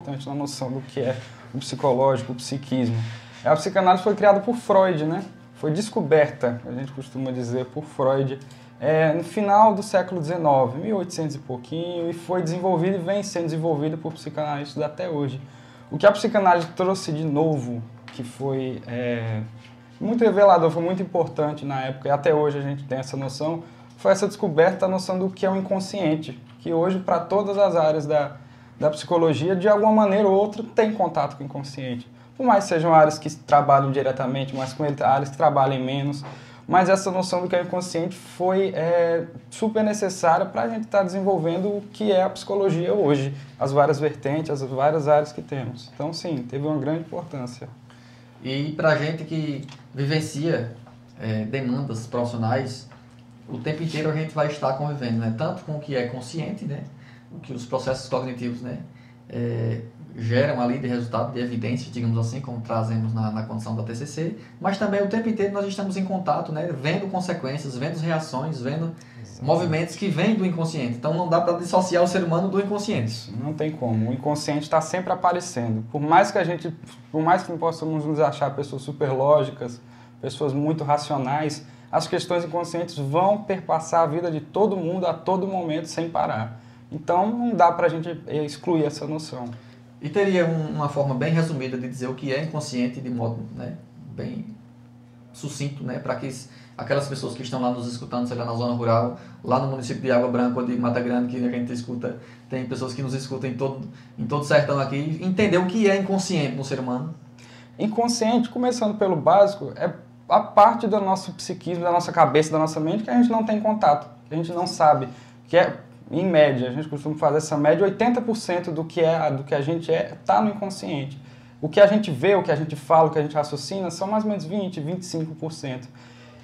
importante na noção do que é o psicológico, o psiquismo. A psicanálise foi criada por Freud, né? Foi descoberta, a gente costuma dizer, por Freud, no final do século XIX, 1800 e pouquinho, e foi desenvolvida e vem sendo desenvolvida por psicanalistas até hoje. O que a psicanálise trouxe de novo, que foi muito revelador, foi muito importante na época, e até hoje a gente tem essa noção, foi essa descoberta da noção do que é o inconsciente, que hoje, para todas as áreas da psicologia, de alguma maneira ou outra, tem contato com o inconsciente. Por mais que sejam áreas que trabalham diretamente, mas com áreas que trabalhem menos, mas essa noção do que é inconsciente foi super necessária para a gente estar desenvolvendo o que é a psicologia hoje, as várias vertentes, as várias áreas que temos. Então, sim, teve uma grande importância. E para a gente que vivencia demandas profissionais, o tempo inteiro a gente vai estar convivendo, né? Tanto com o que é consciente, né? O que os processos cognitivos, né? Geram ali de resultado, de evidência, digamos assim, como trazemos na condição da TCC, mas também o tempo inteiro nós estamos em contato, né? Vendo consequências, vendo reações, vendo movimentos que vêm do inconsciente. Então não dá para dissociar o ser humano do inconsciente. Não tem como. O inconsciente está sempre aparecendo. Por mais que possamos nos achar pessoas super lógicas, pessoas muito racionais, as questões inconscientes vão perpassar a vida de todo mundo a todo momento sem parar. Então não dá para a gente excluir essa noção. E teria uma forma bem resumida de dizer o que é inconsciente de modo, né, bem sucinto, né, para que aquelas pessoas que estão lá nos escutando, sei lá, na zona rural, lá no município de Água Branca ou de Mata Grande, que a gente escuta, tem pessoas que nos escutam em todo o sertão aqui, entender o que é inconsciente no ser humano. Inconsciente, começando pelo básico, é a parte do nosso psiquismo, da nossa cabeça, da nossa mente, que a gente não tem contato, que a gente não sabe, que é, em média, a gente costuma fazer essa média, 80% do que a gente está no inconsciente. O que a gente vê, o que a gente fala, o que a gente raciocina, são mais ou menos 20%, 25%.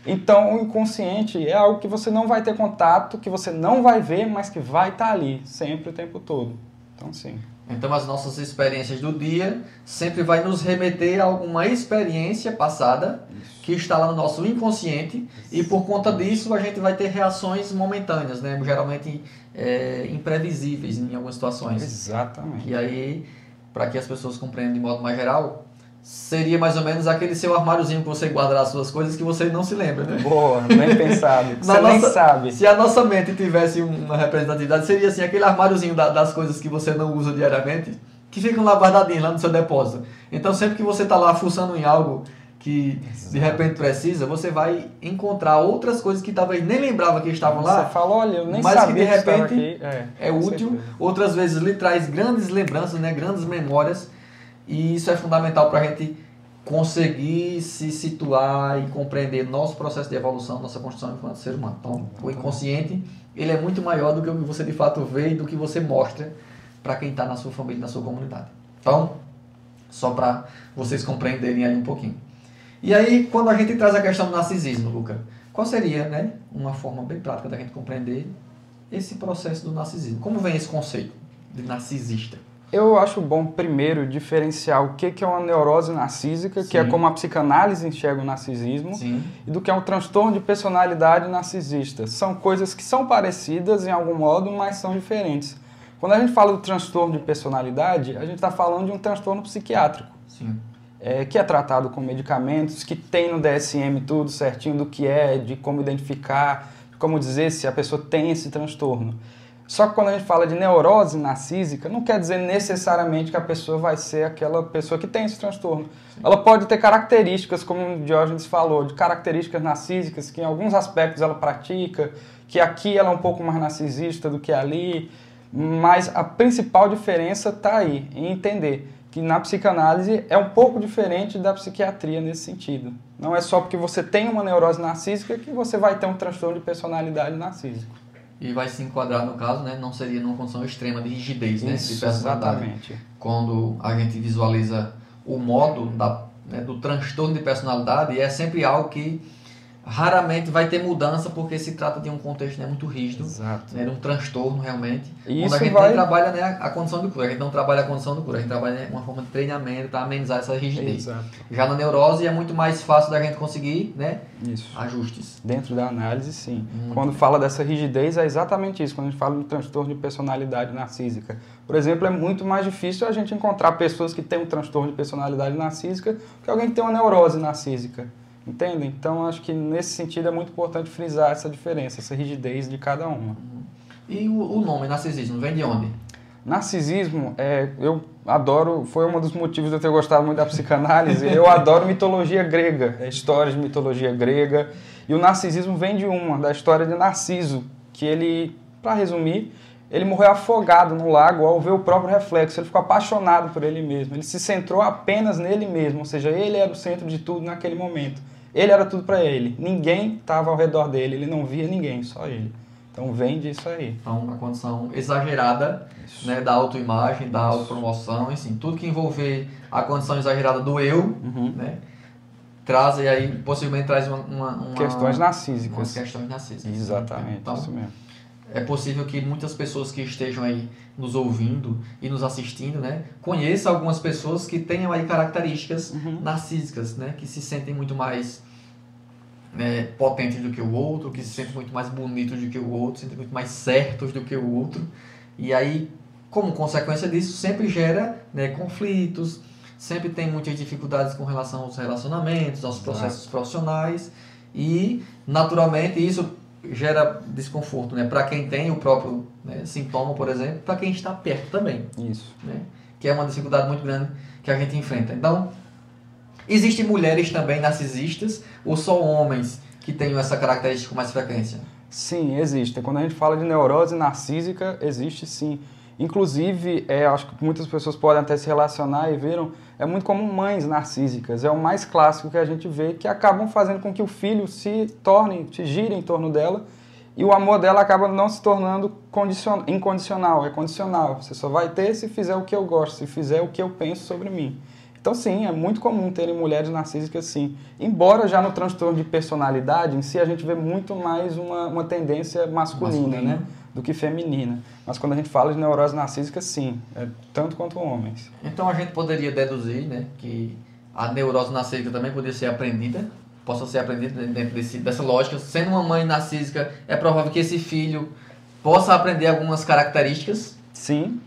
Então, o inconsciente é algo que você não vai ter contato, que você não vai ver, mas que vai estar ali, sempre, o tempo todo. Então, sim. Então, as nossas experiências do dia sempre vai nos remeter a alguma experiência passada que está lá no nosso inconsciente e, por conta disso, a gente vai ter reações momentâneas, né? Geralmente imprevisíveis em algumas situações. Exatamente. E aí, para que as pessoas compreendam de modo mais geral, seria mais ou menos aquele seu armáriozinho que você guarda as suas coisas que você não se lembra, né? Boa, bem pensado. Você nem sabe. Se a nossa mente tivesse uma representatividade, seria assim, aquele armáriozinho das coisas que você não usa diariamente, que ficam lá guardadinhos, lá no seu depósito. Então, sempre que você está lá fuçando em algo que de repente precisa, você vai encontrar outras coisas que talvez nem lembrava que estavam lá. Você fala, olha, eu nem mas sabia que de repente aqui. é útil, outras vezes lhe traz grandes lembranças, né, grandes memórias, e isso é fundamental para a gente conseguir se situar e compreender nosso processo de evolução, nossa construção enquanto ser humano. Então, o inconsciente, ele é muito maior do que o que você de fato vê e do que você mostra para quem está na sua família, na sua comunidade. Então, só para vocês compreenderem aí um pouquinho. E aí, quando a gente traz a questão do narcisismo, Luca, qual seria, né, uma forma bem prática da gente compreender esse processo do narcisismo? Como vem esse conceito de narcisista? Eu acho bom, primeiro, diferenciar o que é uma neurose narcísica, Sim. que é como a psicanálise enxerga o narcisismo, Sim. e do que é um transtorno de personalidade narcisista. São coisas que são parecidas em algum modo, mas são diferentes. Quando a gente fala do transtorno de personalidade, a gente está falando de um transtorno psiquiátrico. Sim. Que é tratado com medicamentos, que tem no DSM tudo certinho do que é, de como identificar, de como dizer se a pessoa tem esse transtorno. Só que quando a gente fala de neurose narcísica, não quer dizer necessariamente que a pessoa vai ser aquela pessoa que tem esse transtorno. Sim. Ela pode ter características, como o Diógenes falou, de características narcísicas, que em alguns aspectos ela pratica, que aqui ela é um pouco mais narcisista do que ali, mas a principal diferença está aí, em entender que na psicanálise é um pouco diferente da psiquiatria nesse sentido. Não é só porque você tem uma neurose narcísica que você vai ter um transtorno de personalidade narcísico. E vai se enquadrar, no caso, né, não seria numa condição extrema de rigidez, né, Isso, de personalidade. exatamente. Quando a gente visualiza o modo do transtorno de personalidade, é sempre algo que raramente vai ter mudança porque se trata de um contexto, né, muito rígido, Exato. né, de um transtorno realmente, E onde a isso gente vai... nem trabalha, né, a condição de cura, a gente não trabalha a condição de cura, a gente trabalha, né, uma forma de treinamento para amenizar essa rigidez. Exato. Já na neurose é muito mais fácil da gente conseguir, né, Isso. ajustes. Dentro da análise, sim. Quando fala dessa rigidez, é exatamente isso. Quando a gente fala de transtorno de personalidade narcísica. Por exemplo, é muito mais difícil a gente encontrar pessoas que têm um transtorno de personalidade narcísica que alguém que tem uma neurose narcísica. Entende? Então, acho que nesse sentido é muito importante frisar essa diferença, essa rigidez de cada uma. E o nome narcisismo vem de onde? Narcisismo, eu adoro, foi um dos motivos de eu ter gostado muito da psicanálise, eu adoro mitologia grega, histórias de mitologia grega, e o narcisismo vem da história de Narciso, que ele, para resumir, ele morreu afogado no lago ao ver o próprio reflexo, ele ficou apaixonado por ele mesmo, ele se centrou apenas nele mesmo, ou seja, ele era o centro de tudo naquele momento, ele era tudo para ele, ninguém estava ao redor dele, ele não via ninguém, só ele. Então vem disso aí. Então, uma condição exagerada, né, da autoimagem, da autopromoção, enfim, tudo que envolver a condição exagerada do eu, né, traz e aí possivelmente traz questões narcísicas. Umas questões narcísicas. Exatamente, então, isso mesmo. É possível que muitas pessoas que estejam aí nos ouvindo e nos assistindo, né, conheçam algumas pessoas que tenham aí características narcísicas, né, que se sentem muito mais potentes do que o outro, que se sentem muito mais bonitos do que o outro, se sentem muito mais certos do que o outro. E aí, como consequência disso, sempre gera, né, conflitos, sempre tem muitas dificuldades com relação aos relacionamentos, aos processos profissionais e, naturalmente, isso gera desconforto, né, para quem tem o próprio, né, sintoma, por exemplo, para quem está perto também. Isso. Né, que é uma dificuldade muito grande que a gente enfrenta. Então, existem mulheres também narcisistas ou só homens que têm essa característica com mais frequência? Sim, existe. Quando a gente fala de neurose narcísica, existe sim. Inclusive, acho que muitas pessoas podem até se relacionar e viram, é muito comum mães narcísicas. É o mais clássico que a gente vê, que acabam fazendo com que o filho se gire em torno dela e o amor dela acaba não se tornando incondicional, é condicional. Você só vai ter se fizer o que eu gosto, se fizer o que eu penso sobre mim. Então, sim, é muito comum terem mulheres narcísicas, sim. Embora já no transtorno de personalidade, em si, a gente vê muito mais uma tendência masculina, né, do que feminina. Mas quando a gente fala de neurose narcísica, sim, é tanto quanto homens. Então, a gente poderia deduzir, né, que a neurose narcísica também poderia ser aprendida, possa ser aprendida dentro dessa lógica. Sendo uma mãe narcísica, é provável que esse filho possa aprender algumas características? Sim,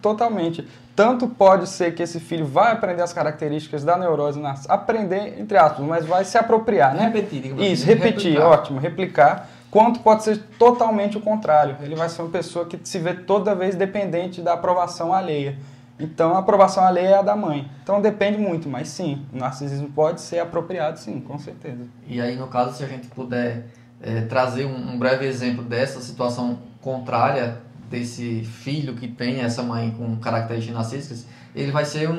totalmente. Tanto pode ser que esse filho vai aprender as características da neurose narcísica, aprender, entre aspas, mas vai se apropriar, né? Repetir, digamos assim. Isso, repetir, ótimo, replicar. Quanto pode ser totalmente o contrário. Ele vai ser uma pessoa que se vê toda vez dependente da aprovação alheia. Então, a aprovação alheia é a da mãe. Então, depende muito, mas sim, o narcisismo pode ser apropriado, sim, com certeza. E aí, no caso, se a gente puder trazer um breve exemplo dessa situação contrária, desse filho que tem essa mãe com características narcísicas, ele vai ser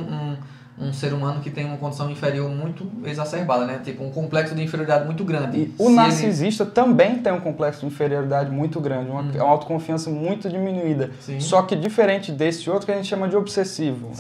um ser humano que tem uma condição inferior muito exacerbada, né? Tipo, um complexo de inferioridade muito grande. E o narcisista também tem um complexo de inferioridade muito grande, uma autoconfiança muito diminuída. Sim. Só que diferente desse outro que a gente chama de obsessivo,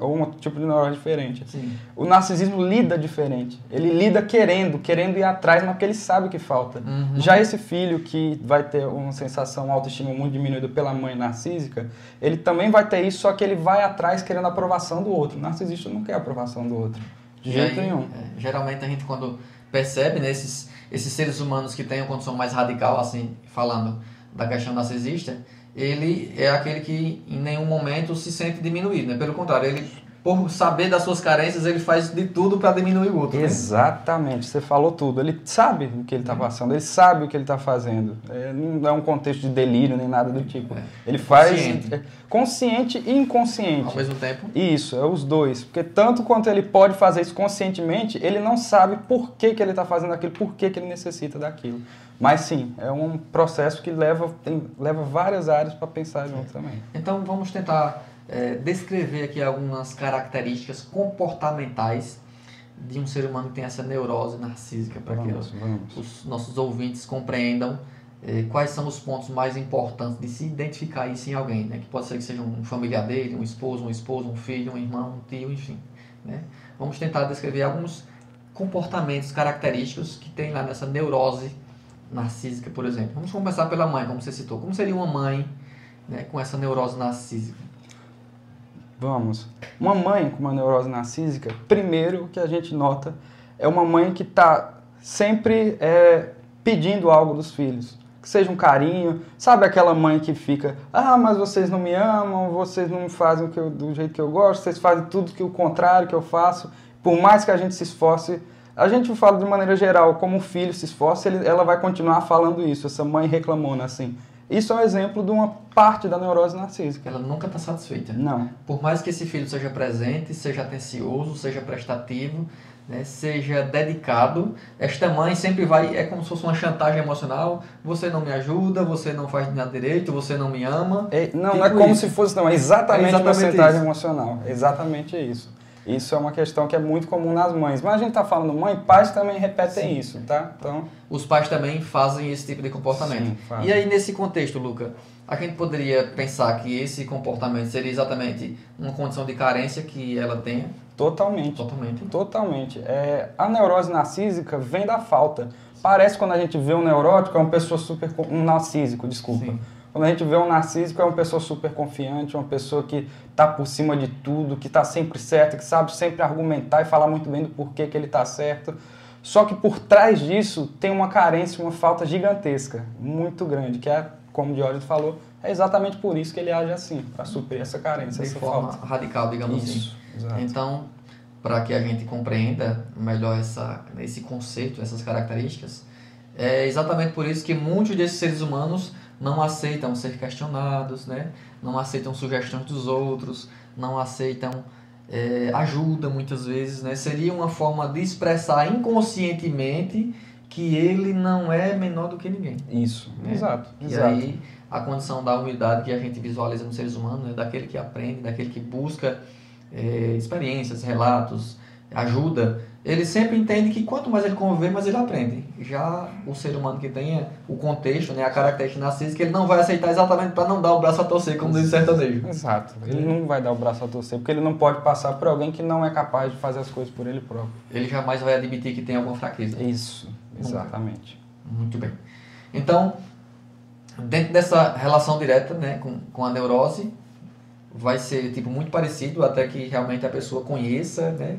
ou um tipo de neurose diferente. Sim. O narcisismo lida diferente. Ele lida querendo ir atrás, mas porque ele sabe o que falta. Já esse filho que vai ter uma sensação, autoestima muito diminuída pela mãe narcísica, ele também vai ter isso, só que ele vai atrás querendo a aprovação do outro. O narcisista não quer a aprovação do outro, de jeito nenhum. Geralmente a gente, quando percebe, né, esses seres humanos que têm uma condição mais radical, assim, falando da questão narcisista, ele é aquele que em nenhum momento se sente diminuído, né? Pelo contrário, ele, por saber das suas carências, ele faz de tudo para diminuir o outro. Exatamente, né? Você falou tudo. Ele sabe o que ele está passando, ele sabe o que ele está fazendo. Não é um contexto de delírio nem nada do tipo. Ele faz consciente e inconsciente. Ao mesmo tempo? Isso, é os dois. Porque tanto quanto ele pode fazer isso conscientemente, ele não sabe por que ele está fazendo aquilo, por que ele necessita daquilo. Mas sim, é um processo que leva várias áreas para pensar junto também. Então vamos tentar descrever aqui algumas características comportamentais de um ser humano que tem essa neurose narcísica, para que os nossos ouvintes compreendam quais são os pontos mais importantes de se identificar isso em alguém, né? Que pode ser que seja um familiar dele, um esposo, um filho, um irmão, um tio, enfim, né? Vamos tentar descrever alguns comportamentos característicos que tem lá nessa neurose narcísica, por exemplo. Vamos começar pela mãe, como você citou. Como seria uma mãe, né, com essa neurose narcísica? Vamos. Uma mãe com uma neurose narcísica, primeiro o que a gente nota é uma mãe que está sempre pedindo algo dos filhos. Que seja um carinho. Sabe aquela mãe que fica, mas vocês não me amam, vocês não me fazem do jeito que eu gosto, vocês fazem tudo que o contrário que eu faço. Por mais que a gente se esforce, a gente fala de maneira geral, como o filho se esforça, ela vai continuar falando isso, essa mãe reclamona assim. Isso é um exemplo de uma parte da neurose narcísica. Ela nunca está satisfeita. Não. Por mais que esse filho seja presente, seja atencioso, seja prestativo, né, seja dedicado, esta mãe sempre vai, é como se fosse uma chantagem emocional, você não me ajuda, você não faz nada direito, você não me ama. Não é como se fosse, não, é exatamente uma chantagem emocional. É exatamente isso. Isso é uma questão que é muito comum nas mães. Mas a gente está falando mãe, pais também repetem isso, tá? Então, os pais também fazem esse tipo de comportamento. Sim, fazem. E aí, nesse contexto, Luca, a gente poderia pensar que esse comportamento seria exatamente uma condição de carência que ela tenha? Totalmente. A neurose narcísica vem da falta. Parece quando a gente vê um neurótico, é uma pessoa um narcísico, desculpa. Sim. Quando a gente vê um narcísico, é uma pessoa super confiante, uma pessoa que está por cima de tudo, que está sempre certa, que sabe sempre argumentar e falar muito bem do porquê que ele está certo. Só que por trás disso tem uma carência, uma falta gigantesca, muito grande, que é, como o Diógenes falou, é exatamente por isso que ele age assim, para suprir essa carência, de essa forma falta. radical, digamos Isso, assim. exato. Então, para que a gente compreenda melhor esse conceito, essas características, é exatamente por isso que muitos desses seres humanos não aceitam ser questionados, né? Não aceitam sugestões dos outros, não aceitam ajuda muitas vezes, né? Seria uma forma de expressar inconscientemente que ele não é menor do que ninguém. Isso, né? Exato. E aí a condição da humildade que a gente visualiza nos seres humanos, né? Daquele que aprende, daquele que busca experiências, relatos, ajuda, ele sempre entende que quanto mais ele conviver, mais ele aprende. Já o ser humano que tenha o contexto, né, a característica narcísica, ele não vai aceitar exatamente para não dar o braço a torcer, como diz o sertanejo. Exato. Ele não vai dar o braço a torcer, porque ele não pode passar por alguém que não é capaz de fazer as coisas por ele próprio. Ele jamais vai admitir que tem alguma fraqueza. Isso, exatamente. Muito bem. Então, dentro dessa relação direta, né, com a neurose, vai ser tipo muito parecido até que realmente a pessoa conheça, né,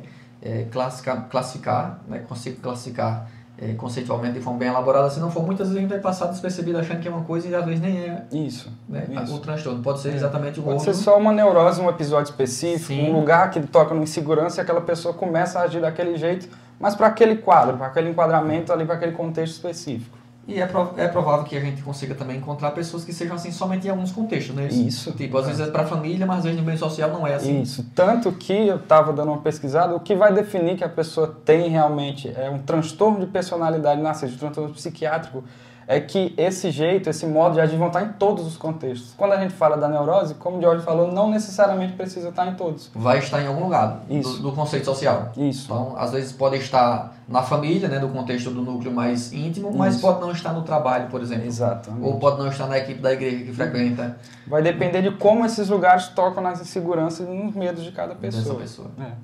classificar, né, consiga classificar conceitualmente de forma bem elaborada. Se não for, muitas vezes a gente vai passar despercebido achando que é uma coisa e às vezes nem é. Isso. Né, o transtorno pode ser exatamente o outro. Pode ser só uma neurose, um episódio específico, Sim. um lugar que toca numa insegurança e aquela pessoa começa a agir daquele jeito, mas para aquele quadro, para aquele enquadramento ali, para aquele contexto específico. E é provável que a gente consiga também encontrar pessoas que sejam assim somente em alguns contextos, né? Isso. Tipo, às vezes é para a família, mas às vezes no meio social não é assim. Isso. Tanto que eu estava dando uma pesquisada, o que vai definir que a pessoa tem realmente um transtorno de personalidade narcísica, um transtorno psiquiátrico, é que esse jeito, esse modo de agir vão estar em todos os contextos. Quando a gente fala da neurose, como o Jorge falou, não necessariamente precisa estar em todos. Vai estar em algum lugar do conceito social. Isso. Então, às vezes pode estar na família, né, do contexto do núcleo mais íntimo, mas pode não estar no trabalho, por exemplo. Exatamente. Ou pode não estar na equipe da igreja que frequenta. Vai depender de como esses lugares tocam nas inseguranças e nos medos de cada pessoa.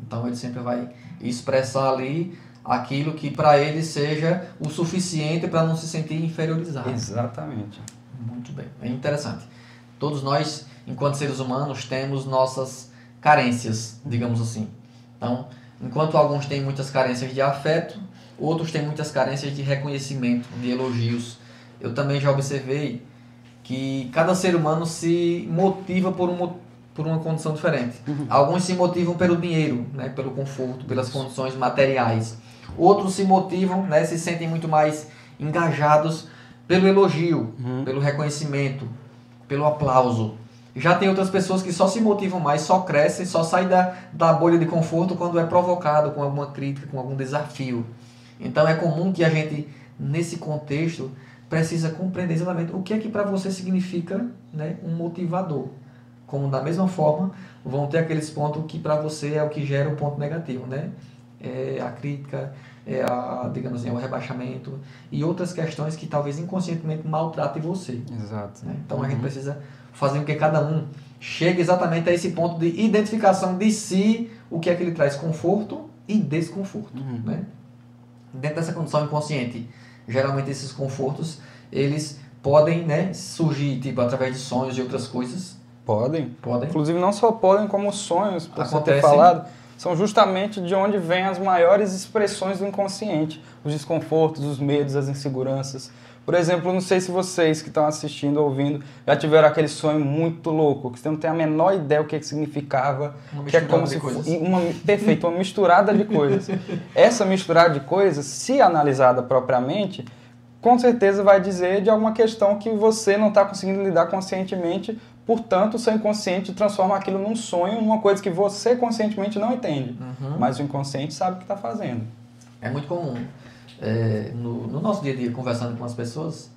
Então, ele sempre vai expressar ali aquilo que para ele seja o suficiente para não se sentir inferiorizado. Exatamente. Muito bem, é interessante. Todos nós, enquanto seres humanos, temos nossas carências, digamos assim. Então, enquanto alguns têm muitas carências de afeto, outros têm muitas carências de reconhecimento, de elogios. Eu também já observei que cada ser humano se motiva por uma condição diferente. Alguns se motivam pelo dinheiro, né, pelo conforto, pelas condições materiais. Outros se motivam, né, se sentem muito mais engajados pelo elogio, pelo reconhecimento, pelo aplauso. Já tem outras pessoas que só se motivam mais, só crescem, só saem da bolha de conforto quando é provocado com alguma crítica, com algum desafio. Então é comum que a gente, nesse contexto, precisa compreender exatamente o que é que para você significa, né, um motivador. Como da mesma forma, vão ter aqueles pontos que para você é o que gera o ponto negativo, né? A crítica, digamos assim, o rebaixamento e outras questões que talvez inconscientemente maltratem você. Exato. Né? Então a gente precisa fazer com que cada um chegue exatamente a esse ponto de identificação de si, o que é que ele traz conforto e desconforto. Né? Dentro dessa condição inconsciente, geralmente esses confortos, eles podem, né, surgir tipo, através de sonhos e outras coisas. Podem. Podem. Inclusive não só podem, como sonhos, por você ter Acontecem. falado, são justamente de onde vêm as maiores expressões do inconsciente. Os desconfortos, os medos, as inseguranças. Por exemplo, não sei se vocês que estão assistindo, ouvindo, já tiveram aquele sonho muito louco, que você não tem a menor ideia o que significava, que é como se fosse perfeito, uma misturada de coisas. Essa misturada de coisas, se analisada propriamente, com certeza vai dizer de alguma questão que você não está conseguindo lidar conscientemente, portanto, o seu inconsciente transforma aquilo num sonho, numa coisa que você conscientemente não entende, mas o inconsciente sabe o que está fazendo. É muito comum, no nosso dia a dia, conversando com as pessoas,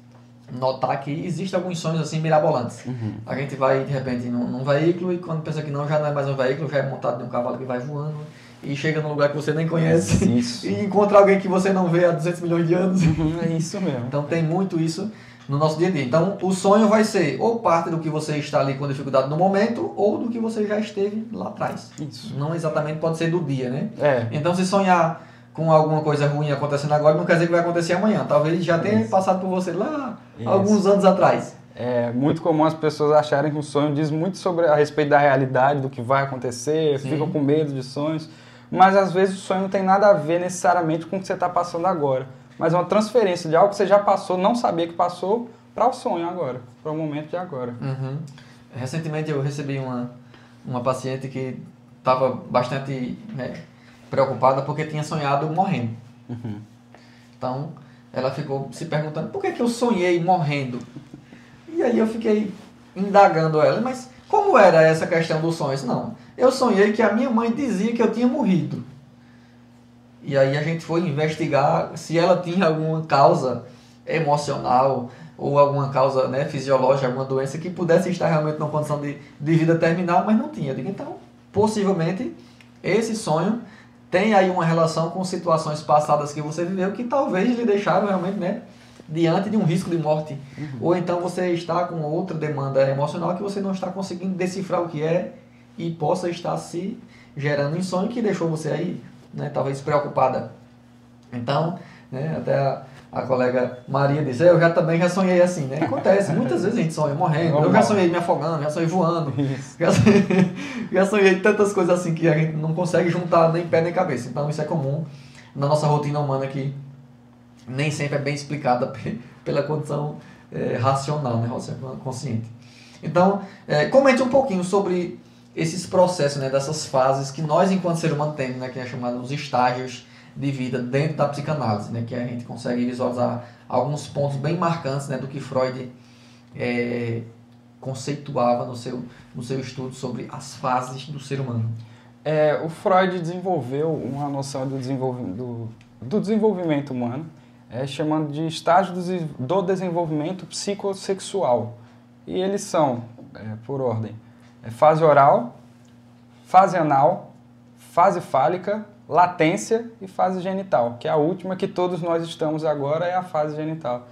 notar que existem alguns sonhos assim mirabolantes. A gente vai, de repente, num veículo e quando pensa que não, já não é mais um veículo, já é montado em um cavalo que vai voando e chega num lugar que você nem conhece e encontra alguém que você não vê há 200 milhões de anos. É isso mesmo. Então tem muito isso no nosso dia a dia. Então o sonho vai ser ou parte do que você está ali com dificuldade no momento ou do que você já esteve lá atrás. Isso. Não exatamente pode ser do dia, né? É. Então se sonhar com alguma coisa ruim acontecendo agora, não quer dizer que vai acontecer amanhã. Talvez já tenha passado por você lá alguns anos atrás. É muito comum as pessoas acharem que o sonho diz muito a respeito da realidade, do que vai acontecer, ficam com medo de sonhos, mas às vezes o sonho não tem nada a ver necessariamente com o que você está passando agora, mas é uma transferência de algo que você já passou, não sabia que passou, para o sonho agora, para o momento de agora. Recentemente eu recebi uma paciente que estava bastante preocupada porque tinha sonhado morrendo. Então ela ficou se perguntando por que eu sonhei morrendo. E aí eu fiquei indagando ela, mas como era essa questão dos sonhos? Não, eu sonhei que a minha mãe dizia que eu tinha morrido. E aí a gente foi investigar se ela tinha alguma causa emocional ou alguma causa, né, fisiológica, alguma doença que pudesse estar realmente numa condição de vida terminal, mas não tinha. Eu digo, então, possivelmente, esse sonho tem aí uma relação com situações passadas que você viveu que talvez lhe deixaram realmente, né, diante de um risco de morte. Ou então você está com outra demanda emocional que você não está conseguindo decifrar o que é e possa estar se gerando em sonho que deixou você aí, né, talvez preocupada. Então, né, até a colega Maria disse, eu também já sonhei assim, né? Acontece, muitas vezes a gente sonha morrendo, eu já sonhei me afogando, já sonhei voando, já sonhei tantas coisas assim que a gente não consegue juntar nem pé nem cabeça. Então isso é comum na nossa rotina humana que nem sempre é bem explicada pela condição racional, né, consciente. Então, comente um pouquinho sobre esses processos, né, dessas fases que nós enquanto ser humano temos, né, que é chamado os estágios de vida dentro da psicanálise, né, que a gente consegue visualizar alguns pontos bem marcantes, né, do que Freud conceituava no seu estudo sobre as fases do ser humano. O Freud desenvolveu uma noção do desenvolvimento humano, chamando de estágios do desenvolvimento psicossexual. E eles são, por ordem, fase oral, fase anal, fase fálica, latência e fase genital, que é a última que todos nós estamos agora, é a fase genital.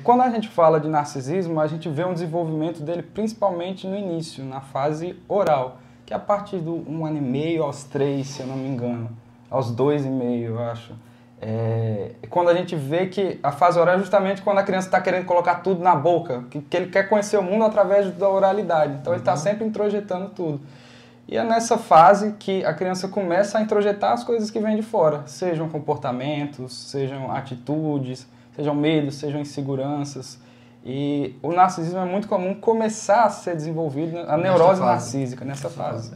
Quando a gente fala de narcisismo, a gente vê um desenvolvimento dele principalmente no início, na fase oral, que é a partir do 1 ano e meio aos 3, se eu não me engano, aos 2,5, eu acho. Quando a gente vê que a fase oral é justamente quando a criança está querendo colocar tudo na boca, que ele quer conhecer o mundo através da oralidade, então ele está sempre introjetando tudo. E é nessa fase que a criança começa a introjetar as coisas que vêm de fora, sejam comportamentos, sejam atitudes, sejam medos, sejam inseguranças. E o narcisismo é muito comum começar a ser desenvolvido, a neurose narcísica, nessa fase.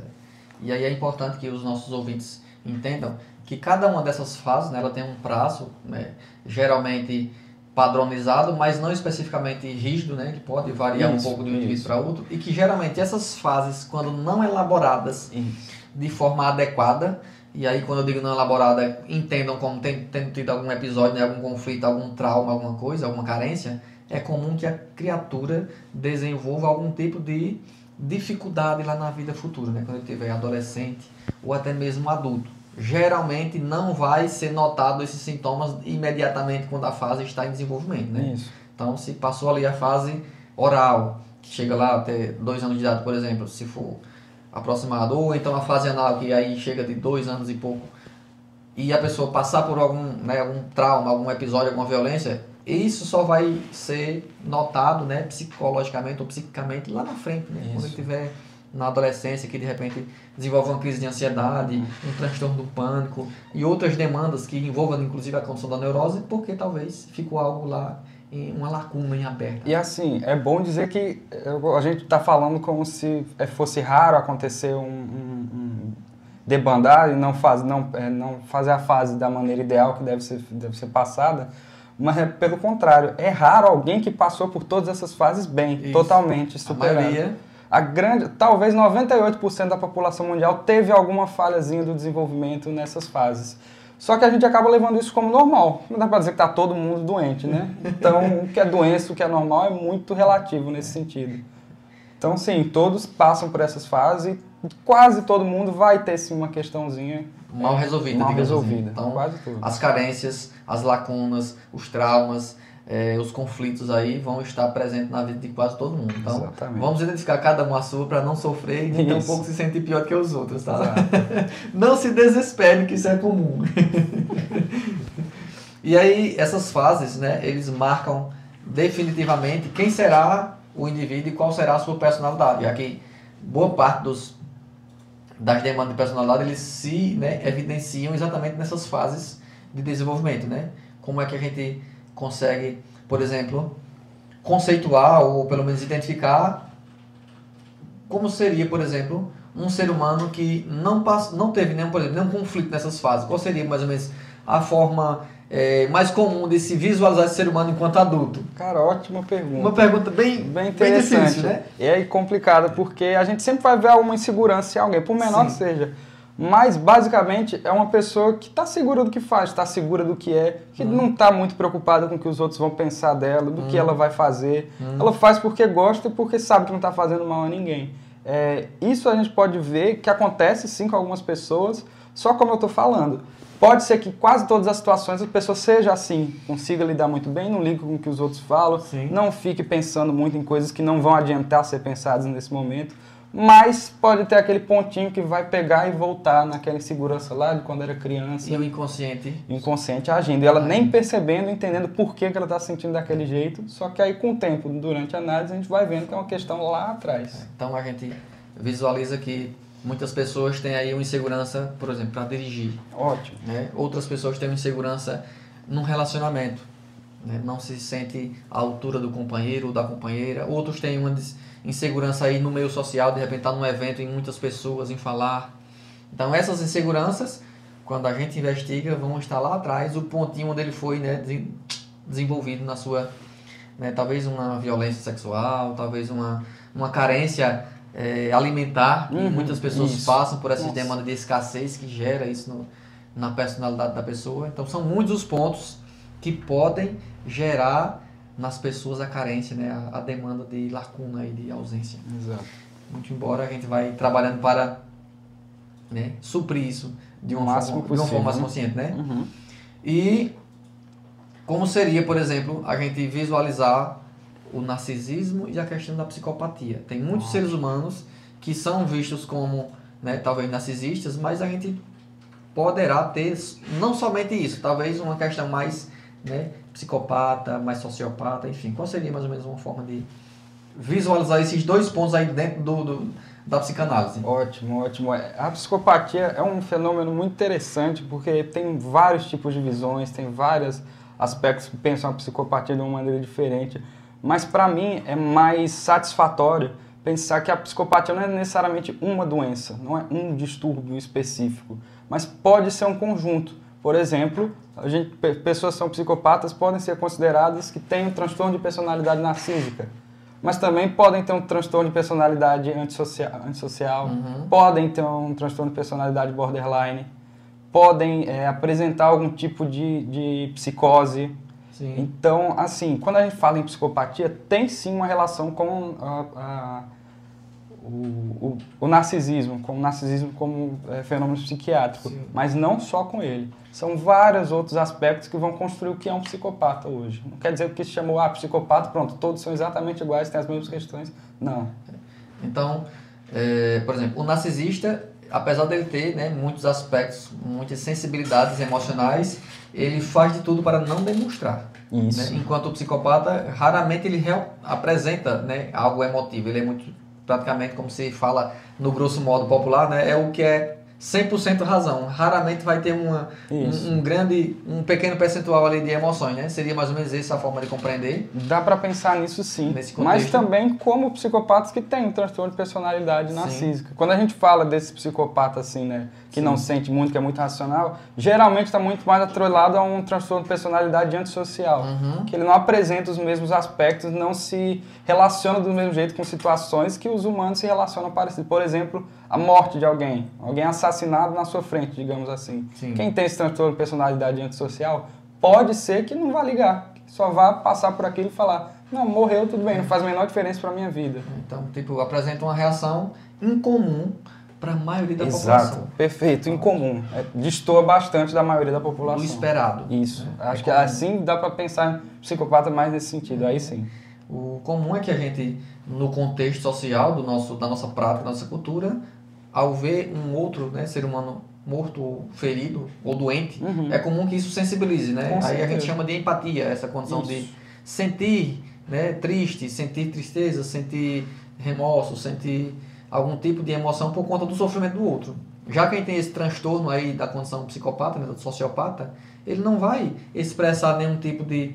E aí é importante que os nossos ouvintes entendam que cada uma dessas fases, né, ela tem um prazo, né, geralmente padronizado, mas não especificamente rígido, né, que pode variar um pouco de um indivíduo para outro, e que geralmente essas fases, quando não elaboradas de forma adequada, e aí quando eu digo não elaborada, entendam como tendo tido algum episódio, né, algum conflito, algum trauma, alguma coisa, alguma carência, é comum que a criatura desenvolva algum tipo de dificuldade lá na vida futura, né, quando ele estiver adolescente ou até mesmo adulto. Geralmente não vai ser notado esses sintomas imediatamente quando a fase está em desenvolvimento, né? Isso. Então, se passou ali a fase oral, que chega lá até 2 anos de idade, por exemplo, se for aproximado, ou então a fase anal, que aí chega de 2 anos e pouco, e a pessoa passar por algum, né, algum trauma, algum episódio, alguma violência, isso só vai ser notado, né, psicologicamente ou psiquicamente lá na frente, né? Quando ele estiver na adolescência, que de repente desenvolve uma crise de ansiedade, um transtorno do pânico e outras demandas que envolvam inclusive a condição da neurose, porque talvez ficou algo lá, uma lacuna em aberta. E assim, é bom dizer que a gente está falando como se fosse raro acontecer um debandar e não fazer a fase da maneira ideal que deve ser passada, mas pelo contrário, é raro alguém que passou por todas essas fases bem, isso, totalmente superado. Talvez 98% da população mundial teve alguma falhazinha do desenvolvimento nessas fases. Só que a gente acaba levando isso como normal. Não dá para dizer que está todo mundo doente, né? Então, o que é doença, o que é normal é muito relativo nesse sentido. Então, sim, todos passam por essas fases e quase todo mundo vai ter, sim, uma questãozinha mal resolvida. Assim. Então, quase tudo. As carências, as lacunas, os traumas, os conflitos aí vão estar presentes na vida de quase todo mundo. Então, exatamente, vamos identificar cada um a sua para não sofrer e nem tampouco se sentir pior que os outros, tá? Não se desespere, que isso é comum. E aí, essas fases, né, eles marcam definitivamente quem será o indivíduo e qual será a sua personalidade. E aqui, boa parte das demandas de personalidade, eles se, né, evidenciam exatamente nessas fases de desenvolvimento, né? Como é que a gente consegue, por exemplo, conceituar ou pelo menos identificar como seria, por exemplo, um ser humano que não teve nenhum conflito nessas fases. Qual seria mais ou menos a forma mais comum de se visualizar esse ser humano enquanto adulto? Cara, ótima pergunta. Uma pergunta bem interessante, bem difícil, né? E é complicada, porque a gente sempre vai ver alguma insegurança em alguém, por menor que seja. Mas, basicamente, é uma pessoa que está segura do que faz, está segura do que é, que não está muito preocupada com o que os outros vão pensar dela, do que ela vai fazer. Ela faz porque gosta e porque sabe que não está fazendo mal a ninguém. Isso a gente pode ver que acontece, sim, com algumas pessoas, só como eu estou falando. Pode ser que quase todas as situações a pessoa seja assim, consiga lidar muito bem, não ligue com o que os outros falam, não fique pensando muito em coisas que não vão adiantar ser pensadas nesse momento. Mas pode ter aquele pontinho que vai pegar e voltar naquela insegurança lá de quando era criança. E o inconsciente. Inconsciente agindo. E ela nem percebendo, entendendo por que ela está sentindo daquele jeito. Só que aí com o tempo, durante a análise, a gente vai vendo que é uma questão lá atrás. Então a gente visualiza que muitas pessoas têm aí uma insegurança, por exemplo, para dirigir. Ótimo. Né? Outras pessoas têm uma insegurança num relacionamento. Né? Não se sente à altura do companheiro ou da companheira. Outros têm uma insegurança aí no meio social, de repente está num evento em muitas pessoas, em falar. Então essas inseguranças, quando a gente investiga, vão estar lá atrás, o pontinho onde ele foi, né, desenvolvido na sua, né, talvez uma violência sexual, talvez uma carência alimentar, que muitas pessoas passam por essas demandas de escassez que gera isso na personalidade da pessoa. Então são muitos os pontos que podem gerar nas pessoas a carência, né, a demanda de lacuna e de ausência. Exato. Muito embora a gente vai trabalhando para, né, suprir isso de uma forma mais consciente, né? E como seria, por exemplo, a gente visualizar o narcisismo e a questão da psicopatia. Tem muitos seres humanos que são vistos como, né, talvez narcisistas, mas a gente poderá ter não somente isso, talvez uma questão mais, né, psicopata, mais sociopata, enfim. Qual seria mais ou menos uma forma de visualizar esses dois pontos aí dentro da psicanálise? Ótimo, ótimo. A psicopatia é um fenômeno muito interessante porque tem vários tipos de visões, tem vários aspectos que pensam a psicopatia de uma maneira diferente, mas para mim é mais satisfatório pensar que a psicopatia não é necessariamente uma doença, não é um distúrbio específico, mas pode ser um conjunto. Por exemplo, pessoas que são psicopatas podem ser consideradas que têm um transtorno de personalidade narcísica, mas também podem ter um transtorno de personalidade antissocial, podem ter um transtorno de personalidade borderline, podem apresentar algum tipo de psicose. Sim. Então, assim, quando a gente fala em psicopatia, tem sim uma relação com o narcisismo como fenômeno psiquiátrico, mas não só com ele. São vários outros aspectos que vão construir o que é um psicopata hoje. Não quer dizer que se chamou psicopata, pronto, todos são exatamente iguais, têm as mesmas questões. Não. Então, por exemplo, o narcisista, apesar dele ter, né, muitos aspectos, muitas sensibilidades emocionais, ele faz de tudo para não demonstrar. Isso. Né? Enquanto o psicopata, raramente ele apresenta, né, algo emotivo. Ele é muito, praticamente, como se fala no grosso modo popular, né, é o que é 100% razão. Raramente vai ter um pequeno percentual ali de emoções, né? Seria mais ou menos essa a forma de compreender. Dá para pensar nisso sim, Nesse contexto. mas também como psicopatas que têm um transtorno de personalidade narcísica. Sim. Quando a gente fala desse psicopata assim, né, que Sim. não sente muito, que é muito racional, geralmente está muito mais atrelado a um transtorno de personalidade antissocial, que ele não apresenta os mesmos aspectos, não se relaciona do mesmo jeito com situações que os humanos se relacionam parecido. Por exemplo, a morte de alguém assassinado na sua frente, digamos assim. Sim. Quem tem esse transtorno de personalidade antissocial pode ser que não vá ligar, que só vá passar por aquilo e falar, não, morreu, tudo bem, não faz a menor diferença para a minha vida. Então, tipo, apresenta uma reação incomum para a maioria da Exato, população. perfeito, incomum. Destoa bastante da maioria da população. Do esperado. Isso, acho que comum. assim dá para pensar em psicopata mais nesse sentido, aí sim. O comum é que a gente, no contexto social da nossa prática, da nossa cultura, ao ver um outro, né, ser humano morto, ou ferido ou doente, é comum que isso sensibilize, né? Com Aí a gente certeza. chama de empatia, essa condição de sentir, né, triste, sentir tristeza, sentir remorso, sentir algum tipo de emoção por conta do sofrimento do outro. Já quem tem esse transtorno aí da condição psicopata, né, do sociopata, ele não vai expressar nenhum tipo de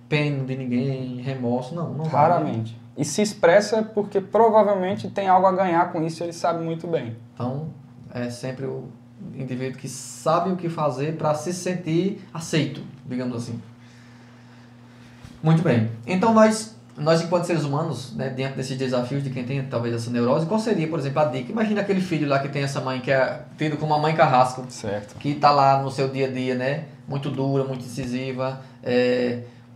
pena de ninguém, remorso, não vai. Raramente. E se expressa porque provavelmente tem algo a ganhar com isso, ele sabe muito bem. Então, é sempre o indivíduo que sabe o que fazer para se sentir aceito, digamos assim. Muito bem. Então, nós enquanto seres humanos, né, diante desses desafios de quem tem talvez essa neurose, qual seria, por exemplo, a dica? Imagina aquele filho lá que tem essa mãe que é tido como uma mãe carrasco, Certo. que está lá no seu dia a dia, né, muito dura, muito incisiva,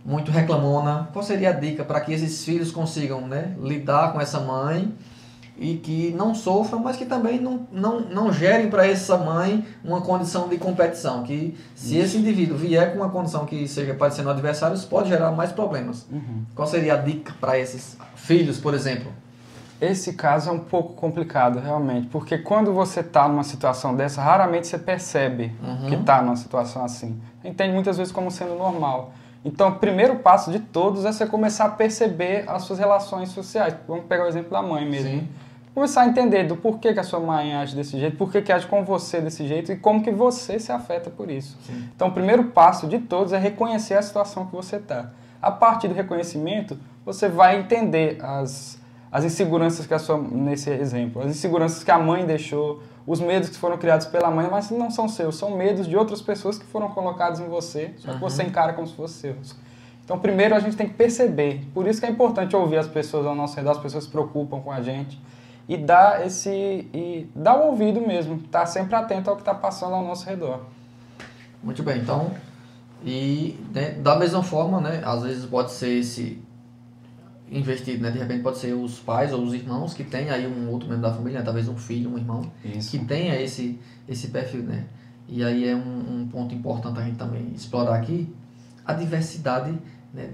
muito reclamona. Qual seria a dica para que esses filhos consigam, né, lidar com essa mãe e que não sofram, mas que também não gerem para essa mãe uma condição de competição, que se esse indivíduo vier com uma condição que seja parecendo adversário, isso pode gerar mais problemas. Qual seria a dica para esses filhos, por exemplo? Esse caso é um pouco complicado, realmente, porque quando você está numa situação dessa, raramente você percebe que está numa situação assim. Entende muitas vezes como sendo normal. Então, o primeiro passo de todos é você começar a perceber as suas relações sociais. Vamos pegar o exemplo da mãe mesmo. Sim. Começar a entender do porquê que a sua mãe age desse jeito, porquê que age com você desse jeito e como que você se afeta por isso. Sim. Então, o primeiro passo de todos é reconhecer a situação que você está. A partir do reconhecimento, você vai entender as inseguranças que nesse exemplo, as inseguranças que a mãe deixou, os medos que foram criados pela mãe, mas não são seus, são medos de outras pessoas que foram colocados em você, só que você encara como se fossem seus. Então, primeiro a gente tem que perceber, por isso que é importante ouvir as pessoas ao nosso redor, as pessoas se preocupam com a gente, e dar o ouvido mesmo, estar sempre atento ao que está passando ao nosso redor. Muito bem, então, e né, da mesma forma, né, às vezes pode ser esse investido, né, de repente pode ser os pais ou os irmãos que tem aí um outro membro da família, né, talvez um filho, um irmão, que tenha esse perfil, né, e aí é um ponto importante a gente também explorar aqui, a diversidade, né,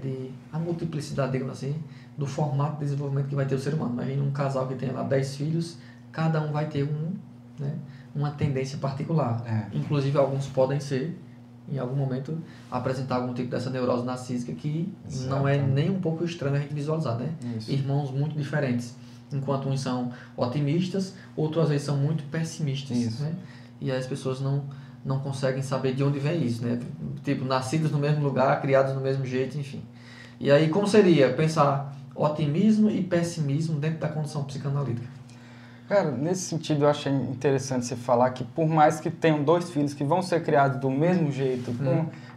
a multiplicidade, digamos assim, do formato de desenvolvimento que vai ter o ser humano. Imagina um casal que tem lá 10 filhos, cada um vai ter uma tendência particular. Inclusive, alguns podem ser, em algum momento, apresentar algum tipo dessa neurose narcísica que não é nem um pouco estranho a gente visualizar, né? Isso. Irmãos muito diferentes. Enquanto uns são otimistas, outros às vezes são muito pessimistas. Né? E aí as pessoas não conseguem saber de onde vem isso, né? Tipo, nascidos no mesmo lugar, criados do mesmo jeito, enfim. E aí, como seria pensar otimismo e pessimismo dentro da condição psicanalítica? Cara, nesse sentido eu achei interessante você falar que por mais que tenham dois filhos que vão ser criados do mesmo jeito,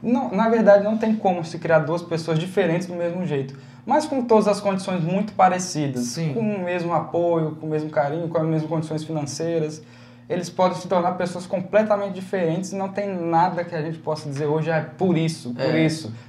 não, na verdade não tem como se criar duas pessoas diferentes do mesmo jeito, mas com todas as condições muito parecidas, Sim. com o mesmo apoio, com o mesmo carinho, com as mesmas condições financeiras, eles podem se tornar pessoas completamente diferentes e não tem nada que a gente possa dizer hoje por isso.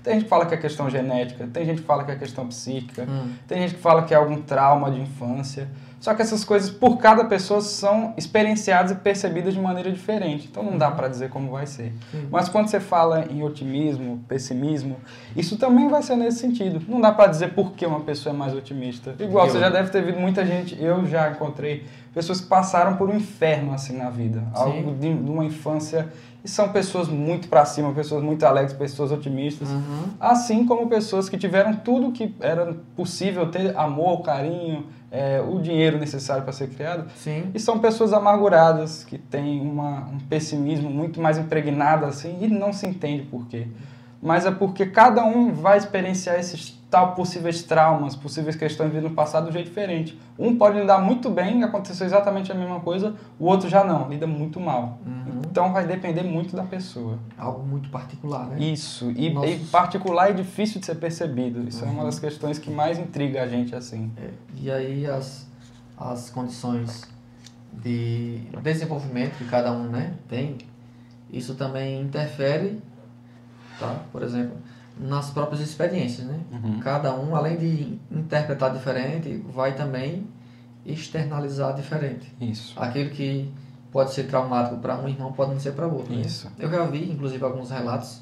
Tem gente que fala que é questão genética, tem gente que fala que é questão psíquica, tem gente que fala que é algum trauma de infância. Só que essas coisas, por cada pessoa, são experienciadas e percebidas de maneira diferente. Então não dá para dizer como vai ser. Mas quando você fala em otimismo, pessimismo, isso também vai ser nesse sentido. Não dá para dizer por que uma pessoa é mais otimista. Igual, você já deve ter visto muita gente, eu já encontrei pessoas que passaram por um inferno assim na vida, algo de uma infância, e são pessoas muito para cima, pessoas muito alegres, pessoas otimistas, assim como pessoas que tiveram tudo que era possível ter, amor, carinho, o dinheiro necessário para ser criado. Sim. E são pessoas amarguradas, que têm um pessimismo muito mais impregnado assim, e não se entende por quê. Mas é porque cada um vai experienciar esses possíveis traumas, possíveis questões vindo no passado de um jeito diferente. Um pode lidar muito bem, aconteceu exatamente a mesma coisa, o outro já não, lida muito mal. Então vai depender muito da pessoa. Algo muito particular, né? Isso, e particular e difícil de ser percebido. Isso é uma das questões que mais intriga a gente, assim. E aí as condições de desenvolvimento que cada um, né, tem, isso também interfere, tá? Por exemplo, nas próprias experiências, né? Cada um, além de interpretar diferente, vai também externalizar diferente. Isso. Aquilo que pode ser traumático para um irmão pode não ser para outro. Isso. Né? Eu já vi, inclusive, alguns relatos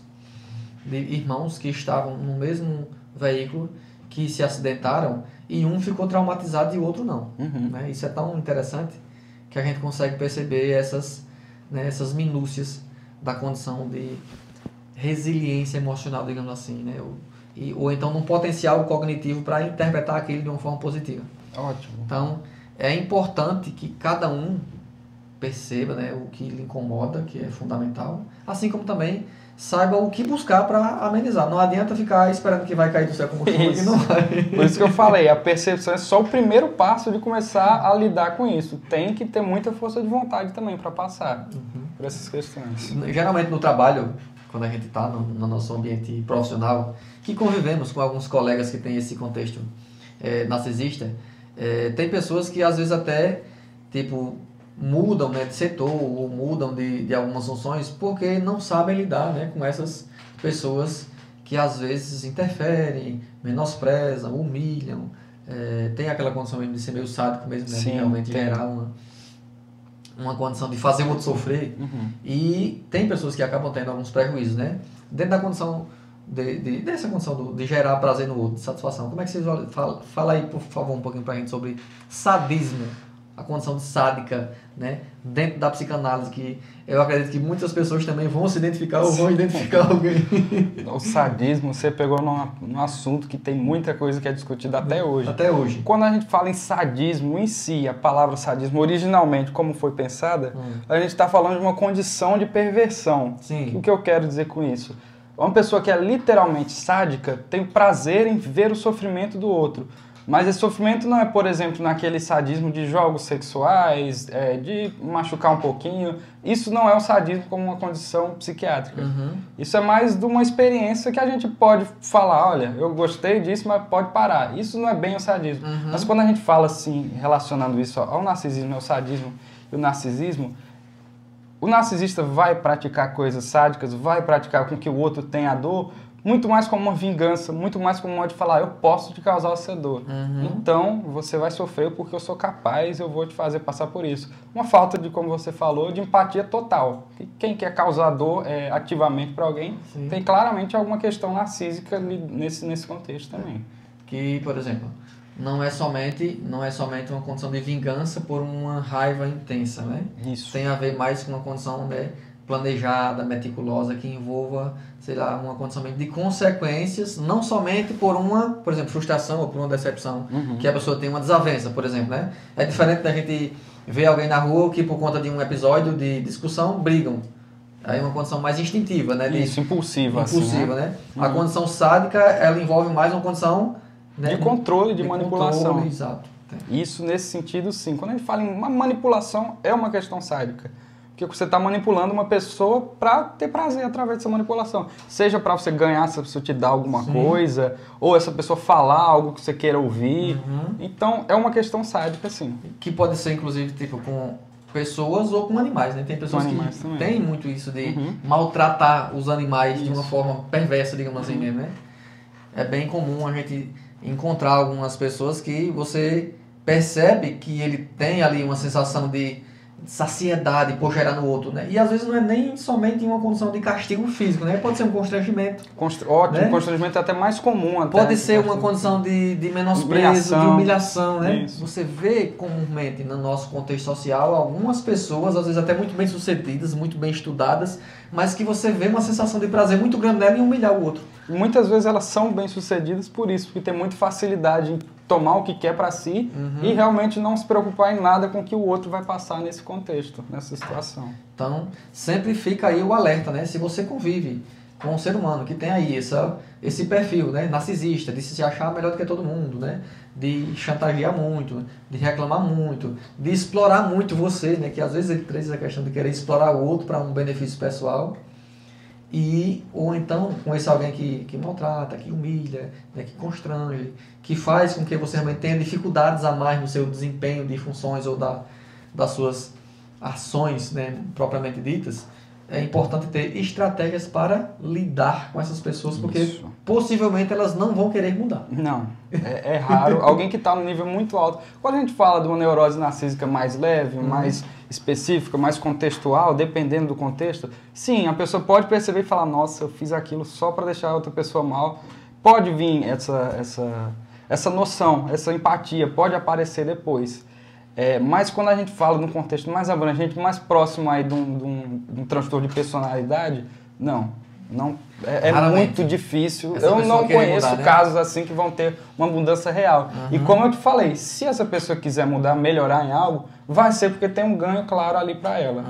de irmãos que estavam no mesmo veículo, que se acidentaram e um ficou traumatizado e o outro não. Né? Isso é tão interessante que a gente consegue perceber essas minúcias da condição de resiliência emocional, digamos assim, né? Ou então num potencial cognitivo para interpretar aquilo de uma forma positiva. Ótimo. Então, é importante que cada um perceba, né, o que lhe incomoda, que é fundamental, assim como também saiba o que buscar para amenizar. Não adianta ficar esperando que vai cair do céu como chuva, que não vai. Por isso que eu falei, a percepção é só o primeiro passo de começar a lidar com isso. Tem que ter muita força de vontade também para passar por essas questões. Geralmente no trabalho, quando a gente está no nosso ambiente profissional, que convivemos com alguns colegas que têm esse contexto narcisista, tem pessoas que às vezes até mudam, né, de setor ou mudam de algumas funções porque não sabem lidar, né, com essas pessoas que às vezes interferem, menosprezam, humilham, tem aquela condição mesmo de ser meio sádico mesmo, né, de realmente gerar uma condição de fazer o outro sofrer. E tem pessoas que acabam tendo alguns prejuízos, né? Dentro da condição dessa condição de gerar prazer no outro, de satisfação. Como é que vocês fala aí, por favor, um pouquinho pra gente sobre sadismo, a condição de sádica, né? Dentro da psicanálise, que eu acredito que muitas pessoas também vão se identificar ou vão identificar alguém. O sadismo, você pegou num assunto que tem muita coisa que é discutida até hoje. Até hoje. Quando a gente fala em sadismo em si, a palavra sadismo originalmente, como foi pensada, a gente está falando de uma condição de perversão. Sim. O que eu quero dizer com isso? Uma pessoa que é literalmente sádica tem o prazer em ver o sofrimento do outro. Mas esse sofrimento não é, por exemplo, naquele sadismo de jogos sexuais, de machucar um pouquinho. Isso não é o sadismo como uma condição psiquiátrica. Isso é mais de uma experiência que a gente pode falar, olha, eu gostei disso, mas pode parar. Isso não é bem o sadismo. Mas quando a gente fala assim, relacionando isso ao narcisismo, ao sadismo e o narcisismo, o narcisista vai praticar coisas sádicas, vai praticar com que o outro tenha dor, muito mais como uma vingança, muito mais como um modo de falar, eu posso te causar essa dor. Então, você vai sofrer porque eu sou capaz, eu vou te fazer passar por isso. Uma falta de, como você falou, de empatia total. Quem quer causar dor ativamente para alguém, tem claramente alguma questão narcísica nesse contexto também. Que, por exemplo, não é somente uma condição de vingança por uma raiva intensa, né? Isso. Tem a ver mais com uma condição, né, planejada, meticulosa, que envolva, sei lá, uma condição de consequências, não somente por exemplo, frustração ou por uma decepção, que a pessoa tem uma desavença, por exemplo, né? É diferente da gente ver alguém na rua que por conta de um episódio de discussão brigam. Aí é uma condição mais instintiva, né? Isso, impulsiva. Impulsiva, assim, né? A condição sádica, ela envolve mais uma condição, né, de controle, de manipulação. Controle, exato. Isso nesse sentido, sim. Quando a gente fala em uma manipulação, é uma questão sádica. Porque você está manipulando uma pessoa para ter prazer através dessa manipulação. Seja para você ganhar, se a pessoa te dá alguma coisa, ou essa pessoa falar algo que você queira ouvir. Então, é uma questão sádica, sim. Que pode ser, inclusive, com pessoas ou com animais, né? Tem pessoas que têm muito isso de maltratar os animais de uma forma perversa, digamos assim mesmo, né? É bem comum a gente encontrar algumas pessoas que você percebe que ele tem ali uma sensação de saciedade por gerar no outro, né? E às vezes não é nem somente em uma condição de castigo físico, né? Pode ser um constrangimento. Ótimo, né? Constrangimento é até mais comum. Até, pode ser uma condição de menosprezo, de humilhação, né? Isso. Você vê comumente no nosso contexto social algumas pessoas, às vezes até muito bem sucedidas, muito bem estudadas, mas que você vê uma sensação de prazer muito grande nela em humilhar o outro. E muitas vezes elas são bem-sucedidas por isso, porque tem muita facilidade em tomar o que quer para si e realmente não se preocupar em nada com o que o outro vai passar nesse contexto, nessa situação. Então, sempre fica aí o alerta, né? Se você convive com um ser humano que tem aí esse perfil, né? Narcisista, de se achar melhor do que todo mundo, né? De chantagear muito, de reclamar muito, de explorar muito você, né? Que às vezes ele traz a questão de querer explorar o outro para um benefício pessoal. Ou então com esse alguém que maltrata, que humilha, né, que constrange, que faz com que você realmente tenha dificuldades a mais no seu desempenho de funções ou das suas ações, né, propriamente ditas. É importante ter estratégias para lidar com essas pessoas, porque possivelmente elas não vão querer mudar. Não, é raro. Alguém que está no nível muito alto. Quando a gente fala de uma neurose narcísica mais leve, mais específica, mais contextual, dependendo do contexto, sim, a pessoa pode perceber e falar, nossa, eu fiz aquilo só para deixar a outra pessoa mal. Pode vir essa noção, essa empatia, pode aparecer depois. Mas quando a gente fala num contexto mais abrangente, mais próximo aí de um transtorno de personalidade, não é muito difícil. Eu não conheço mudar, né? casos assim que vão ter uma mudança real. E como eu te falei, se essa pessoa quiser mudar, melhorar em algo, vai ser porque tem um ganho claro ali para ela.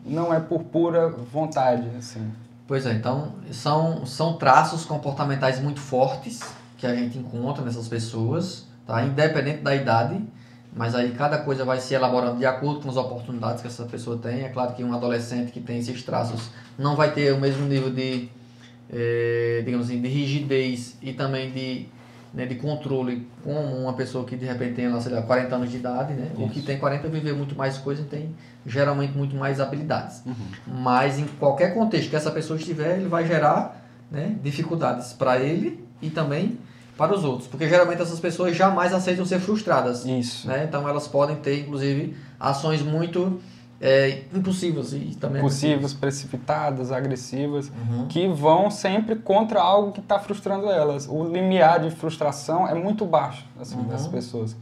Não é por pura vontade, assim. Pois é, então são traços comportamentais muito fortes que a gente encontra nessas pessoas, tá? Independente da idade. Mas aí cada coisa vai se elaborando de acordo com as oportunidades que essa pessoa tem. É claro que um adolescente que tem esses traços não vai ter o mesmo nível de, digamos assim, de rigidez e também de controle como uma pessoa que de repente tem, sei lá, 40 anos de idade, né? Ou que tem 40 viveu muito mais coisas e tem geralmente muito mais habilidades. Mas em qualquer contexto que essa pessoa estiver, ele vai gerar, né, dificuldades para ele e também para os outros, porque geralmente essas pessoas jamais aceitam ser frustradas. Isso. Né? Então elas podem ter, inclusive, ações muito impulsivas e também impulsivas, precipitadas, agressivas, que vão sempre contra algo que está frustrando elas. O limiar de frustração é muito baixo assim, dessas pessoas.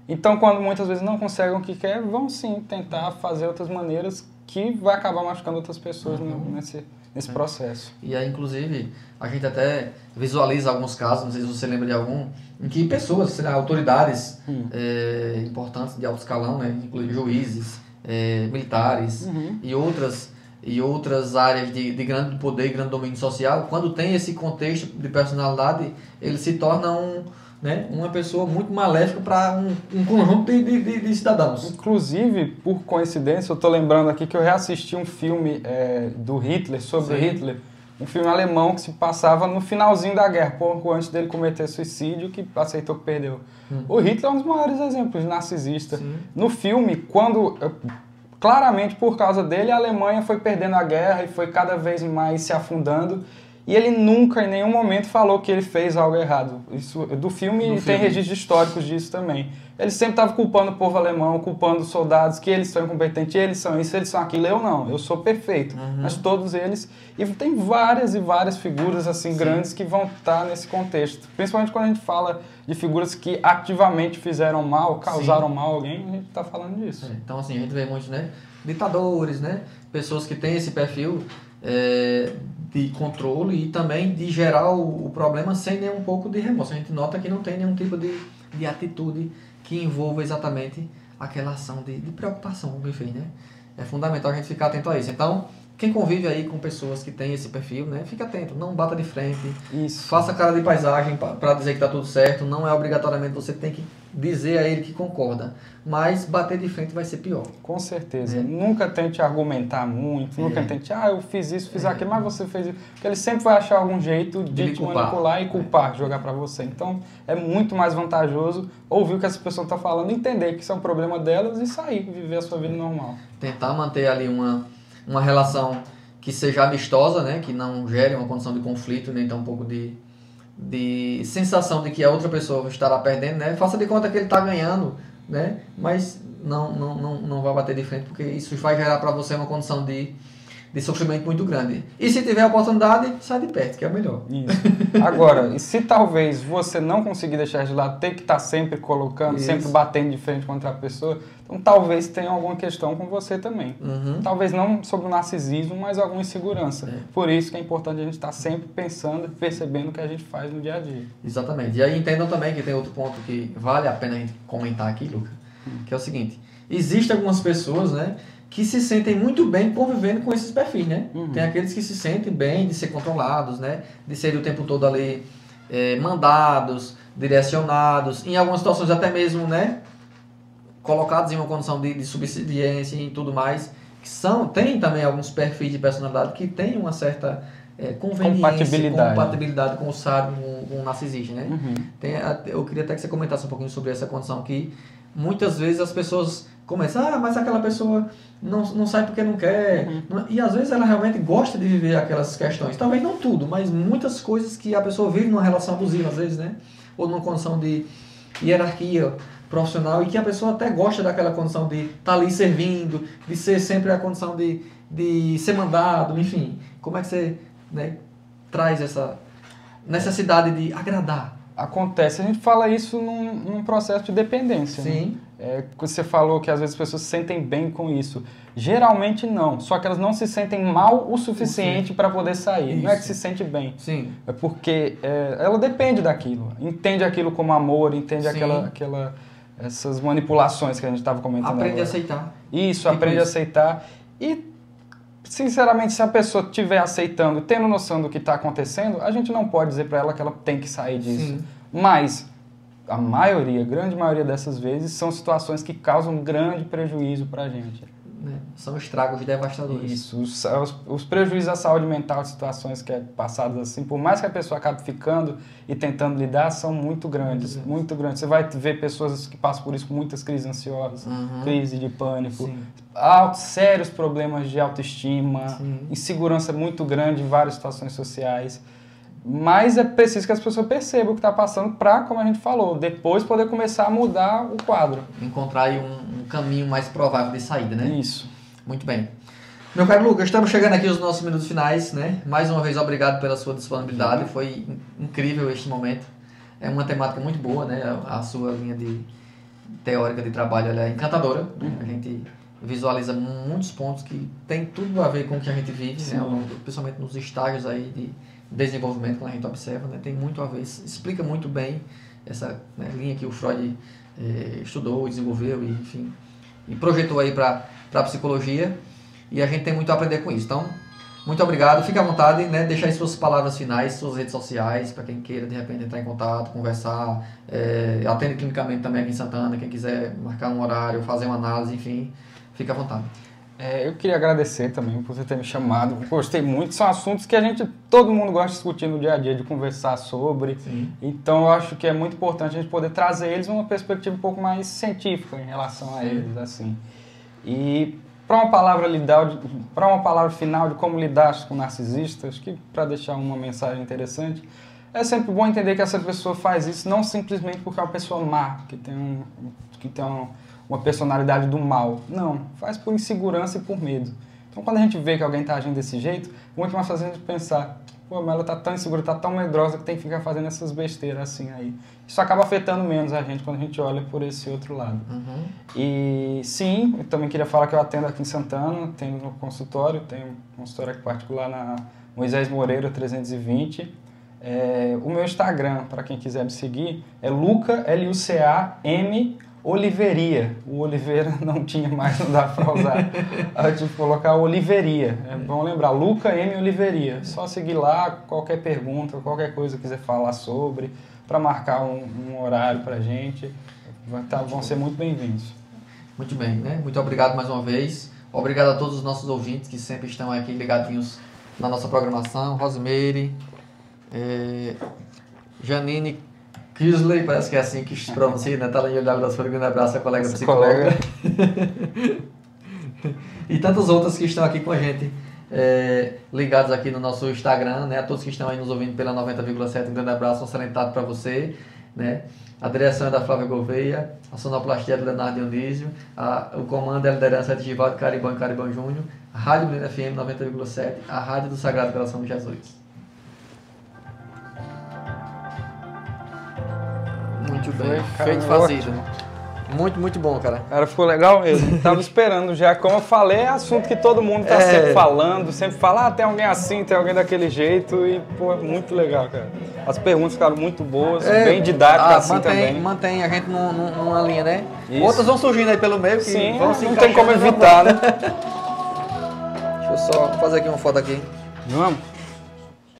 Então, quando muitas vezes não conseguem o que quer, vão sim tentar fazer outras maneiras que vai acabar machucando outras pessoas nesse processo. E aí, inclusive, a gente até visualiza alguns casos, não sei se você lembra de algum, em que pessoas, sei lá, autoridades importantes de alto escalão, né, inclusive juízes, militares e outras áreas de grande poder e grande domínio social, quando tem esse contexto de personalidade, ele se torna uma pessoa muito maléfica para um conjunto de cidadãos. Inclusive, por coincidência, eu estou lembrando aqui que eu reassisti um filme do Hitler, sobre Hitler, um filme alemão que se passava no finalzinho da guerra, pouco antes dele cometer suicídio, que aceitou que perdeu. O Hitler é um dos maiores exemplos de narcisista. No filme, claramente por causa dele, a Alemanha foi perdendo a guerra e foi cada vez mais se afundando. E ele nunca, em nenhum momento, falou que ele fez algo errado. Isso, do filme tem registros históricos disso também. Ele sempre estava culpando o povo alemão, culpando os soldados, que eles são incompetentes, eles são isso, eles são aquilo. Eu não, eu sou perfeito. Mas todos eles... E tem várias e várias figuras assim grandes que vão estar nesse contexto. Principalmente quando a gente fala de figuras que ativamente fizeram mal, causaram mal a alguém, a gente está falando disso. Então, assim, a gente vê muitos, né? Ditadores, né? Pessoas que têm esse perfil... de controle e também de gerar o problema sem nenhum pouco de remorso. A gente nota que não tem nenhum tipo de atitude que envolva exatamente aquela ação de preocupação, enfim, né? É fundamental a gente ficar atento a isso. Então, quem convive aí com pessoas que têm esse perfil, né? Fica atento, não bata de frente, faça cara de paisagem para dizer que está tudo certo, não é obrigatoriamente você tem que dizer a ele que concorda, mas bater de frente vai ser pior. Com certeza. Nunca tente argumentar muito, nunca tente, eu fiz isso, fiz aquilo, mas você fez isso. Porque ele sempre vai achar algum jeito de te manipular e culpar, jogar para você. Então, é muito mais vantajoso ouvir o que essa pessoa está falando, entender que isso é um problema delas e sair, viver a sua vida normal. Tentar manter ali uma relação que seja amistosa, né? Que não gere uma condição de conflito, nem tão pouco de sensação de que a outra pessoa estará perdendo, né? Faça de conta que ele está ganhando, né? Mas não vai bater de frente, porque isso vai gerar para você uma condição de sofrimento muito grande. E se tiver a oportunidade, sai de perto, que é o melhor. Isso. Agora, e se talvez você não conseguir deixar de lado, ter que estar sempre colocando, Isso. sempre batendo de frente contra a pessoa, então talvez tenha alguma questão com você também. Talvez não sobre o narcisismo, mas alguma insegurança. Por isso que é importante a gente estar sempre pensando e percebendo o que a gente faz no dia a dia. Exatamente. E aí entendam também que tem outro ponto que vale a pena a gente comentar aqui, Luca, que é o seguinte: existem algumas pessoas, né, que se sentem muito bem convivendo com esses perfis, né? Tem aqueles que se sentem bem de ser controlados, né? De serem o tempo todo ali mandados, direcionados, em algumas situações até mesmo, né, colocados em uma condição de subserviência e tudo mais. Tem também alguns perfis de personalidade que têm uma certa conveniência, compatibilidade com o sábio, com o narcisista, né? Eu queria até que você comentasse um pouquinho sobre essa condição que muitas vezes as pessoas começam, mas aquela pessoa não sai porque não quer. E às vezes ela realmente gosta de viver aquelas questões. Talvez não tudo, mas muitas coisas que a pessoa vive numa relação abusiva, às vezes, né? Ou numa condição de hierarquia profissional, e que a pessoa até gosta daquela condição de estar ali servindo, de ser sempre a condição de ser mandado, enfim. Como é que você, né, traz essa necessidade de agradar? Acontece, a gente fala isso num processo de dependência. Sim. Né? Você falou que às vezes as pessoas se sentem bem com isso. Geralmente não, só que elas não se sentem mal o suficiente para poder sair. Isso. Não é que se sente bem. Sim. É porque ela depende daquilo, entende aquilo como amor, entende essas manipulações que a gente estava comentando Aprende agora. A aceitar. Isso, aprende a aceitar. E, sinceramente, se a pessoa estiver aceitando, tendo noção do que está acontecendo, a gente não pode dizer para ela que ela tem que sair disso. Sim. Mas a grande maioria dessas vezes, são situações que causam grande prejuízo para a gente. São estragos devastadores. Isso, os prejuízos à saúde mental de situações que é passadas assim, por mais que a pessoa acabe ficando e tentando lidar, são muito grandes, muito grandes. Você vai ver pessoas que passam por isso com muitas crises ansiosas, crise de pânico, sérios problemas de autoestima, insegurança muito grande em várias situações sociais. Mas é preciso que as pessoas percebam o que está passando para, como a gente falou, depois poder começar a mudar o quadro. Encontrar aí um caminho mais provável de saída, né? Isso. Muito bem. Meu caro Lucas, estamos chegando aqui aos nossos minutos finais, né? Mais uma vez, obrigado pela sua disponibilidade. Foi incrível este momento. É uma temática muito boa, né? A sua linha teórica de trabalho ela é encantadora. A gente visualiza muitos pontos que tem tudo a ver com o que a gente vive, né? Principalmente nos estágios aí de desenvolvimento que a gente observa, né? Tem muito a ver, explica muito bem essa linha que o Freud estudou, desenvolveu e, enfim, e projetou aí para a psicologia, e a gente tem muito a aprender com isso. Então, muito obrigado, fique à vontade, né? Deixar aí suas palavras finais, suas redes sociais, para quem queira de repente entrar em contato, conversar, atende clinicamente também aqui em Santana, quem quiser marcar um horário, fazer uma análise, enfim, fique à vontade. Eu queria agradecer também por você ter me chamado. Gostei muito. São assuntos que todo mundo gosta de discutir no dia a dia, de conversar sobre. Sim. Então, eu acho que é muito importante a gente poder trazer eles uma perspectiva um pouco mais científica em relação a eles, assim. E para uma palavra final de como lidar com narcisistas, acho que para deixar uma mensagem interessante, é sempre bom entender que essa pessoa faz isso não simplesmente porque é uma pessoa má, que tem uma personalidade do mal. Não, faz por insegurança e por medo. Então, quando a gente vê que alguém está agindo desse jeito, muito mais fazendo a gente pensar, pô, mas ela está tão insegura, está tão medrosa que tem que ficar fazendo essas besteiras assim aí. Isso acaba afetando menos a gente quando a gente olha por esse outro lado. E sim, eu também queria falar que eu atendo aqui em Santana, tenho no consultório, tenho um consultório aqui particular na Moisés Moreira 320. O meu Instagram, para quem quiser me seguir, é Luca, L-U-C-A-M Oliveria. O Oliveira não tinha mais, não dá para usar. Eu tive que colocar Oliveria. É bom lembrar, Luca M. Oliveria. Só seguir lá, qualquer pergunta, qualquer coisa que quiser falar sobre, para marcar um horário para a gente. Vão ser muito bem-vindos. Muito bem, né? Muito obrigado mais uma vez. Obrigado a todos os nossos ouvintes que sempre estão aqui ligadinhos na nossa programação. Rosemary, Janine Kisley, parece que é assim que se pronuncia, né? Tá lá em Olhar das Folhas, um grande abraço a colega psicóloga. E tantas outras que estão aqui com a gente, ligados aqui no nosso Instagram, né? A todos que estão aí nos ouvindo pela 90,7, um grande abraço, um excelente tarde para você. né? A direção é da Flávia Gouveia, a sonoplastia é do Leonardo Dionísio, o comando é a liderança de Givaldo Cariban Júnior, a Rádio Menino FM 90,7, a Rádio do Sagrado Coração de Jesus. Muito bem, feito fazido. Muito, muito bom, cara. Cara, ficou legal mesmo. Tava esperando já. Como eu falei, é assunto que todo mundo tá sempre falando, sempre fala, tem alguém assim, tem alguém daquele jeito. E, pô, é muito legal, cara. As perguntas ficaram muito boas, bem didáticas assim também. Mantém a gente numa linha, né? Isso. Outras vão surgindo aí pelo meio que sim, vão se não tem como evitar, né? Deixa eu só fazer aqui uma foto aqui. Vamos.